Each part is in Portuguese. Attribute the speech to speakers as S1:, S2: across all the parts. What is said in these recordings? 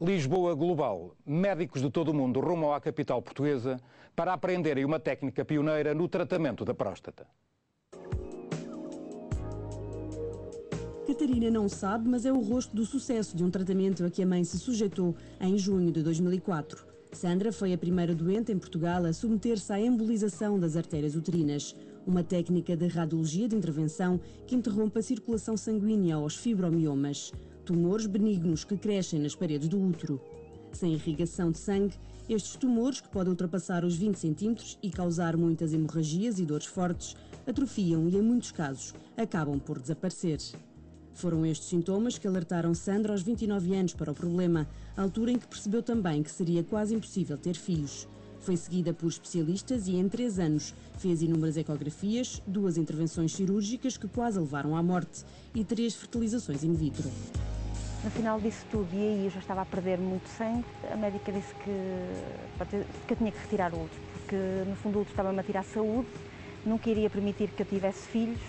S1: Lisboa Global. Médicos de todo o mundo rumam à capital portuguesa para aprenderem uma técnica pioneira no tratamento da próstata.
S2: Catarina não sabe, mas é o rosto do sucesso de um tratamento a que a mãe se sujeitou em junho de 2004. Sandra foi a primeira doente em Portugal a submeter-se à embolização das artérias uterinas, uma técnica de radiologia de intervenção que interrompe a circulação sanguínea aos fibromiomas, tumores benignos que crescem nas paredes do útero. Sem irrigação de sangue, estes tumores, que podem ultrapassar os 20 centímetros e causar muitas hemorragias e dores fortes, atrofiam e, em muitos casos, acabam por desaparecer. Foram estes sintomas que alertaram Sandra aos 29 anos para o problema, altura em que percebeu também que seria quase impossível ter filhos. Foi seguida por especialistas e em 3 anos fez inúmeras ecografias, 2 intervenções cirúrgicas que quase a levaram à morte e 3 fertilizações in vitro.
S3: No final disso tudo, e aí eu já estava a perder muito sangue, a médica disse que eu tinha que retirar o útero, porque no fundo o útero estava-me a tirar saúde, nunca iria permitir que eu tivesse filhos.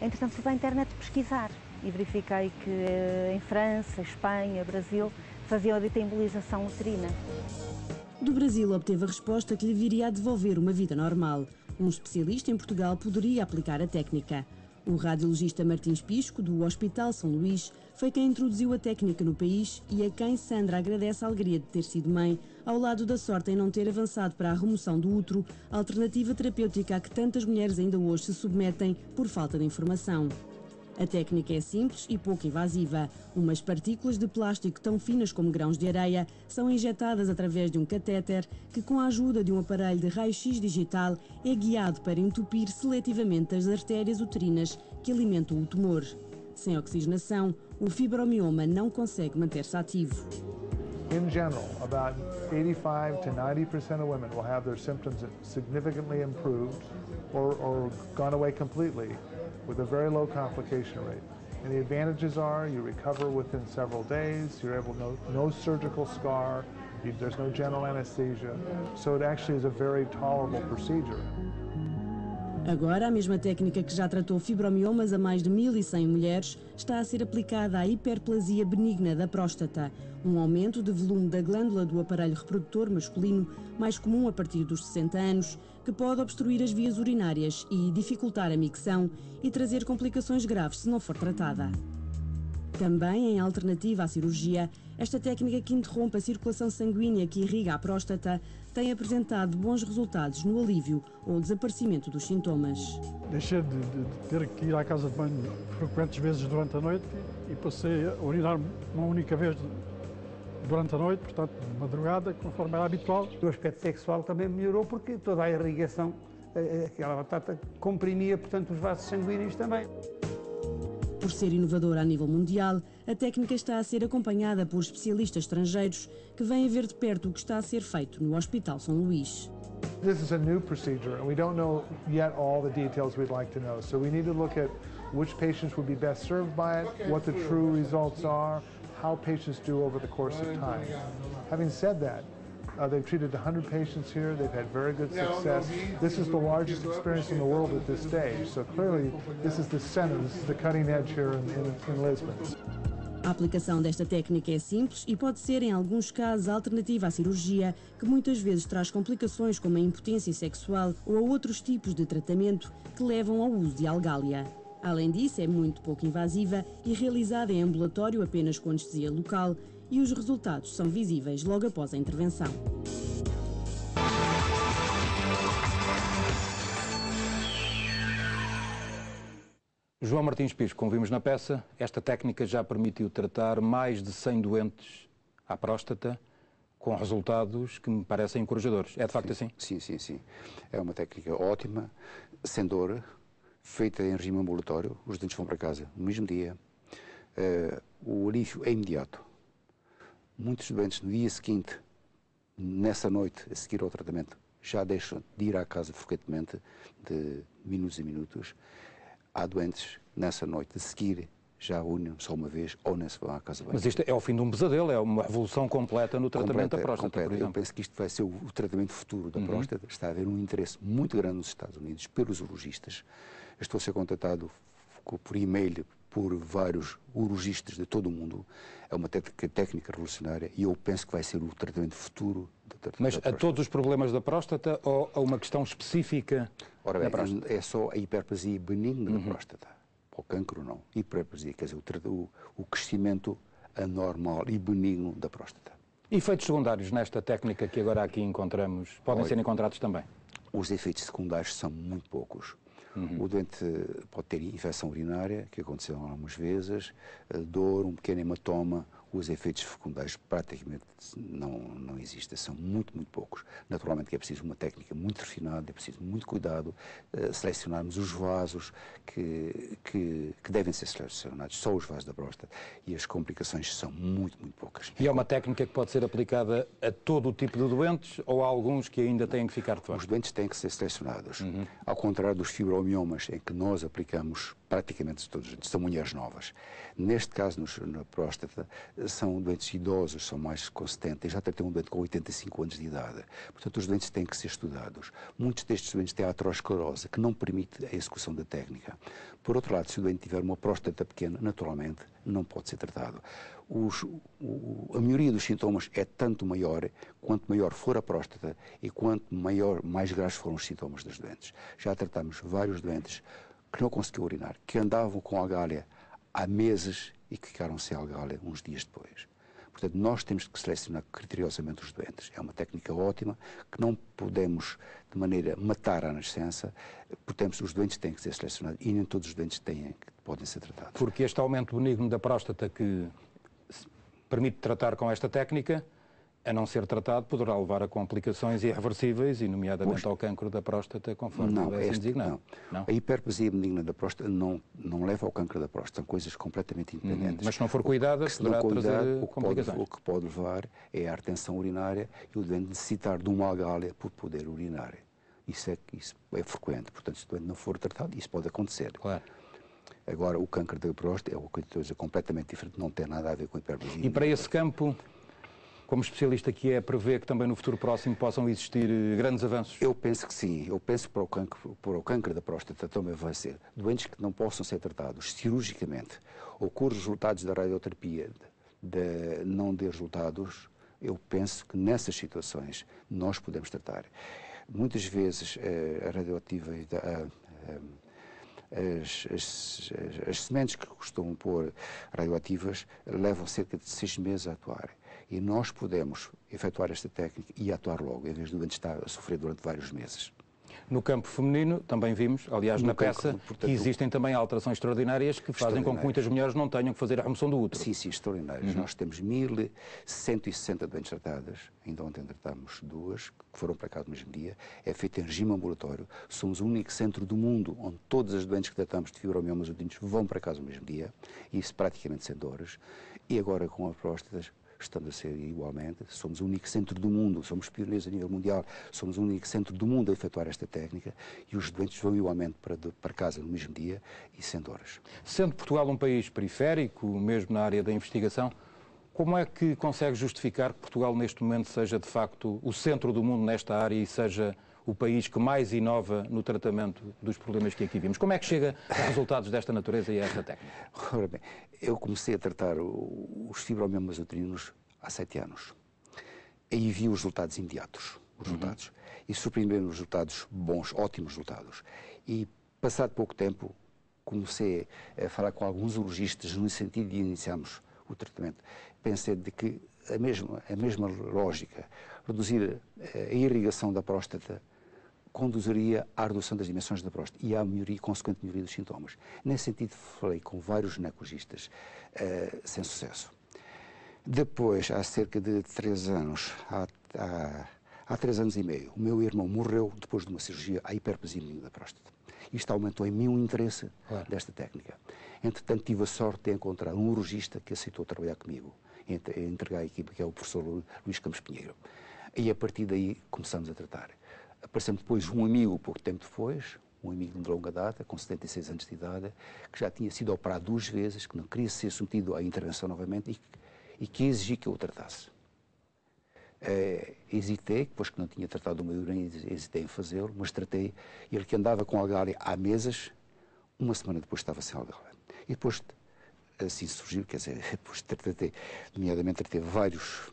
S3: Entretanto, fui para a internet pesquisar e verifiquei que em França, Espanha, Brasil, faziam a dita embolização uterina.
S2: Do Brasil obteve a resposta que lhe viria a devolver uma vida normal. Um especialista em Portugal poderia aplicar a técnica. O radiologista Martins Pisco, do Hospital São Luís, foi quem introduziu a técnica no país e a quem Sandra agradece a alegria de ter sido mãe, ao lado da sorte em não ter avançado para a remoção do útero, alternativa terapêutica a que tantas mulheres ainda hoje se submetem por falta de informação. A técnica é simples e pouco invasiva. Umas partículas de plástico tão finas como grãos de areia são injetadas através de um catéter que, com a ajuda de um aparelho de raio-x digital, é guiado para entupir seletivamente as artérias uterinas que alimentam o tumor. Sem oxigenação, o fibromioma não consegue manter-se ativo.
S4: In general, about 85 to 90% of women will have their symptoms significantly improved or gone away completely, with a very low complication rate. And the advantages are you recover within several days, you're able to no surgical scar, there's no general anesthesia, so it actually is a very tolerable procedure.
S2: Agora, a mesma técnica que já tratou fibromiomas a mais de 1.100 mulheres está a ser aplicada à hiperplasia benigna da próstata, um aumento de volume da glândula do aparelho reprodutor masculino, mais comum a partir dos 60 anos, que pode obstruir as vias urinárias e dificultar a micção e trazer complicações graves se não for tratada. Também, em alternativa à cirurgia, esta técnica que interrompe a circulação sanguínea que irriga a próstata tem apresentado bons resultados no alívio ou desaparecimento dos sintomas.
S5: Deixei de ter que ir à casa de banho frequentes vezes durante a noite e passei a urinar uma única vez durante a noite, portanto, de madrugada, conforme era habitual.
S6: O aspecto sexual também melhorou porque toda a irrigação, aquela batata, comprimia, portanto, os vasos sanguíneos também.
S2: Por ser inovadora a nível mundial, a técnica está a ser acompanhada por especialistas estrangeiros que vêm ver de perto o que está a ser feito no Hospital São Luís.
S4: This is a new procedure and we don't know yet all the details we'd like to know. So we need to look at which patients would be best served by it, what the true results are, how patients do over the course of time. Having said that, they've treated 100 patients here. They've had very good success. This is the largest experience in the world at this stage. So clearly, this is the center, this is the cutting edge here in Lisbon.
S2: A aplicação desta técnica é simples e pode ser, em alguns casos, alternativa à cirurgia, que muitas vezes traz complicações como a impotência sexual ou a outros tipos de tratamento que levam ao uso de algália. Além disso, é muito pouco invasiva e realizada em ambulatório apenas com anestesia local, e os resultados são visíveis logo após a intervenção.
S1: João Martins Pisco, como vimos na peça, esta técnica já permitiu tratar mais de 100 doentes à próstata, com resultados que me parecem encorajadores. É de facto assim?
S7: Sim. É uma técnica ótima, sem dor, feita em regime ambulatório. Os doentes vão para casa no mesmo dia. O alívio é imediato. Muitos doentes, no dia seguinte, nessa noite, a seguir ao tratamento, já deixam de ir à casa frequentemente, de minutos em minutos. Há doentes, nessa noite, de seguir, já unem só uma vez ou nem se vão à casa bem.
S1: Mas isto é o fim de um pesadelo, é uma revolução completa no tratamento da próstata, por exemplo.
S7: Eu penso que isto vai ser o tratamento futuro da próstata. Está a haver um interesse muito grande nos Estados Unidos pelos urologistas. Eu estou a ser contatado por e-mail por vários urologistas de todo o mundo. É uma técnica revolucionária e eu penso que vai ser o tratamento futuro do tratamento
S1: Mas
S7: da
S1: a
S7: próstata.
S1: todos os problemas da próstata ou a uma questão específica
S7: Ora
S1: da
S7: bem,
S1: próstata?
S7: é só a hiperplasia benigna da próstata. O cancro não. Hiperplasia, quer dizer, o crescimento anormal e benigno da próstata.
S1: Efeitos secundários nesta técnica que agora aqui encontramos podem ser encontrados também?
S7: Os efeitos secundários são muito poucos. O doente pode ter infecção urinária, que aconteceu algumas vezes, dor, um pequeno hematoma. Os efeitos secundários praticamente não existem, são muito poucos. Naturalmente que é preciso uma técnica muito refinada, é preciso muito cuidado, selecionarmos os vasos que devem ser selecionados, só os vasos da próstata, e as complicações são muito poucas.
S1: E é uma técnica que pode ser aplicada a todo o tipo de doentes ou há alguns que ainda têm que ficar de fora?
S7: Os doentes têm que ser selecionados. Ao contrário dos fibromiomas, em que nós aplicamos praticamente todos os doentes, são mulheres novas. Neste caso, na próstata, são doentes idosos, são mais consistentes. Já tratei um doente com 85 anos de idade. Portanto, os doentes têm que ser estudados. Muitos destes doentes têm aterosclerose, que não permite a execução da técnica. Por outro lado, se o doente tiver uma próstata pequena, naturalmente, não pode ser tratado. A maioria dos sintomas é tanto maior, quanto maior for a próstata e quanto mais graves foram os sintomas dos doentes. Já tratamos vários doentes que não conseguiam urinar, que andavam com algália há meses e que ficaram sem algália uns dias depois. Portanto, nós temos que selecionar criteriosamente os doentes. É uma técnica ótima que não podemos, de maneira, matar a nascença. Portanto, os doentes têm que ser selecionados e nem todos os doentes podem ser tratados.
S1: Porque este aumento benigno da próstata que permite tratar com esta técnica, a não ser tratado, poderá levar a complicações irreversíveis, e nomeadamente ao cancro da próstata, conforme é assim designado.
S7: Não. A hiperplasia benigna da próstata não leva ao cancro da próstata, são coisas completamente independentes.
S1: Mas se não for cuidada, poderá trazer complicações.
S7: O que pode levar é a retenção urinária e o doente necessitar de uma algália por poder urinar. Isso é frequente, portanto, se o doente não for tratado, isso pode acontecer.
S1: Claro.
S7: Agora, o cancro da próstata é uma coisa completamente diferente, não tem nada a ver com a hiperplasia.
S1: E para esse campo, como especialista que prevê que também no futuro próximo possam existir grandes avanços?
S7: Eu penso que sim. Eu penso que para o cancro da próstata também vai ser. Doentes que não possam ser tratados cirurgicamente ou com os resultados da radioterapia não dê resultados, eu penso que nessas situações nós podemos tratar. Muitas vezes a radioativa, as sementes que costumam pôr radioativas levam cerca de 6 meses a atuar. E nós podemos efetuar esta técnica e atuar logo, em vez do doente estar a sofrer durante vários meses.
S1: No campo feminino, também vimos, aliás, na peça, que existem também alterações extraordinárias que fazem com que muitas mulheres não tenham que fazer a remoção do útero.
S7: Sim, extraordinárias. Nós temos 1.160 doentes tratadas, ainda ontem tratámos 2, que foram para cá no mesmo dia. É feito em regime ambulatório. Somos o único centro do mundo onde todas as doentes que tratamos de fibromiomas uterinos vão para casa no mesmo dia, isso praticamente sem dores. E agora com as próstatas, estamos a ser igualmente, somos o único centro do mundo, somos pioneiros a nível mundial, somos o único centro do mundo a efetuar esta técnica e os doentes vão igualmente para casa no mesmo dia e sem dores.
S1: Sendo Portugal um país periférico, mesmo na área da investigação, como é que consegue justificar que Portugal neste momento seja de facto o centro do mundo nesta área e seja o país que mais inova no tratamento dos problemas que aqui vimos? Como é que chega a resultados desta natureza e a esta técnica?
S7: Ora bem, eu comecei a tratar os fibromiomas uterinos há 7 anos. Aí vi os resultados imediatos, e surpreenderam os resultados bons, ótimos resultados. E, passado pouco tempo, comecei a falar com alguns urologistas no sentido de iniciarmos o tratamento. Pensei de que a mesma lógica, reduzir a irrigação da próstata, conduziria à redução das dimensões da próstata e à consequente melhoria dos sintomas. Nesse sentido, falei com vários ginecologistas, sem sucesso. Depois, há cerca de 3 anos, há 3 anos e meio, o meu irmão morreu depois de uma cirurgia à hiperplasia benigna da próstata. Isto aumentou em mim o interesse desta técnica. Entretanto, tive a sorte de encontrar um urologista que aceitou trabalhar comigo, entregar a equipa, que é o professor Luís Campos Pinheiro. E a partir daí começamos a tratar. Apareceu depois um amigo, pouco tempo depois, um amigo de longa data, com 76 anos de idade, que já tinha sido operado 2 vezes, que não queria ser submetido à intervenção novamente e que exigia que eu o tratasse. Hesitei, depois que não tinha tratado o meu urânio, hesitei em fazê-lo, mas tratei. Ele que andava com algália há meses, uma semana depois estava sem algália. E depois assim surgiu, quer dizer, depois nomeadamente teve vários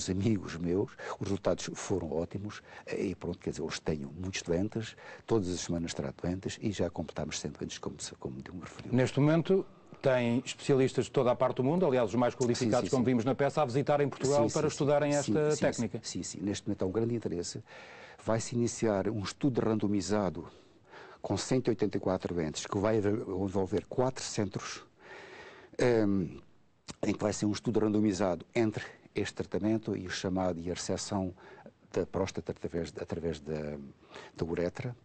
S7: amigos meus, os resultados foram ótimos e pronto, quer dizer, hoje tenho muitos doentes, todas as semanas trato doentes e já completamos 100 doentes, como me referiu.
S1: Neste momento tem especialistas de toda a parte do mundo, aliás os mais qualificados, como vimos na peça, a visitarem Portugal para estudarem esta técnica.
S7: Sim, neste momento há um grande interesse. Vai-se iniciar um estudo randomizado com 184 doentes, que vai envolver 4 centros, em que vai ser um estudo randomizado entre este tratamento e o chamado e a reseção da próstata através da uretra.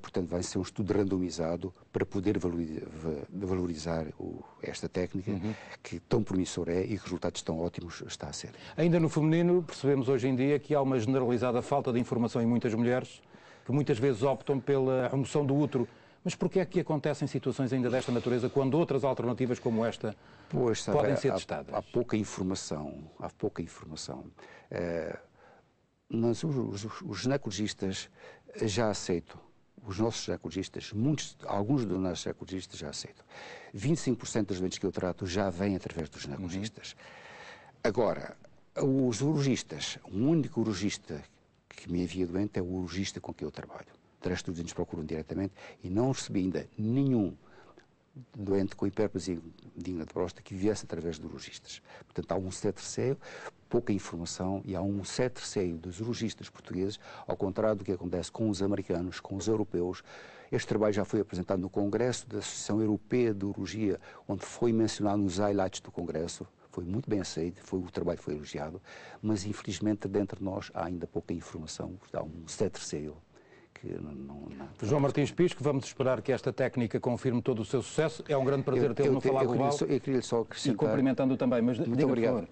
S7: Portanto, vai ser um estudo randomizado para poder valorizar esta técnica, que tão promissora é e que resultados tão ótimos está a ser.
S1: Ainda no feminino, percebemos hoje em dia que há uma generalizada falta de informação em muitas mulheres, que muitas vezes optam pela remoção do útero. Mas porquê é que acontecem situações ainda desta natureza, quando outras alternativas como esta podem ser testadas?
S7: Há pouca informação, Mas os ginecologistas já aceitam. Os nossos ginecologistas, alguns dos nossos ginecologistas já aceitam. 25% das doentes que eu trato já vêm através dos ginecologistas. Agora, os urologistas, o único urologista que me envia doente é o urologista com quem eu trabalho. De resto, os doentes procuram diretamente e não recebi ainda nenhum doente com hiperplasia digna de próstata que viesse através de urologistas. Portanto, há um certo receio, pouca informação e há um certo receio dos urologistas portugueses, ao contrário do que acontece com os americanos, com os europeus. Este trabalho já foi apresentado no Congresso da Associação Europeia de Urologia, onde foi mencionado nos highlights do Congresso. Foi muito bem aceito, o trabalho foi elogiado, mas infelizmente dentro de nós há ainda pouca informação, há um certo receio.
S1: João Martins Pisco, vamos esperar que esta técnica confirme todo o seu sucesso. É um grande prazer tê-lo no Falar Global.
S7: Eu queria só acrescentar...
S1: E cumprimentando também, mas
S7: muito obrigado.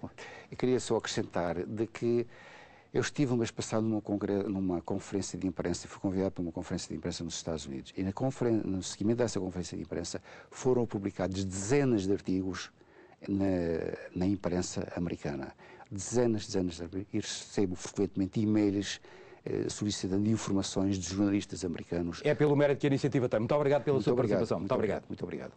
S7: Eu queria só acrescentar de que eu estive um mês passado numa conferência de imprensa, fui convidado para uma conferência de imprensa nos Estados Unidos, e no seguimento dessa conferência de imprensa foram publicados dezenas de artigos na imprensa americana. Dezenas de artigos, e recebo frequentemente e-mails solicitando informações de jornalistas americanos.
S1: É pelo mérito que a iniciativa tem. Muito obrigado pela sua participação. Muito obrigado.
S7: Muito obrigado.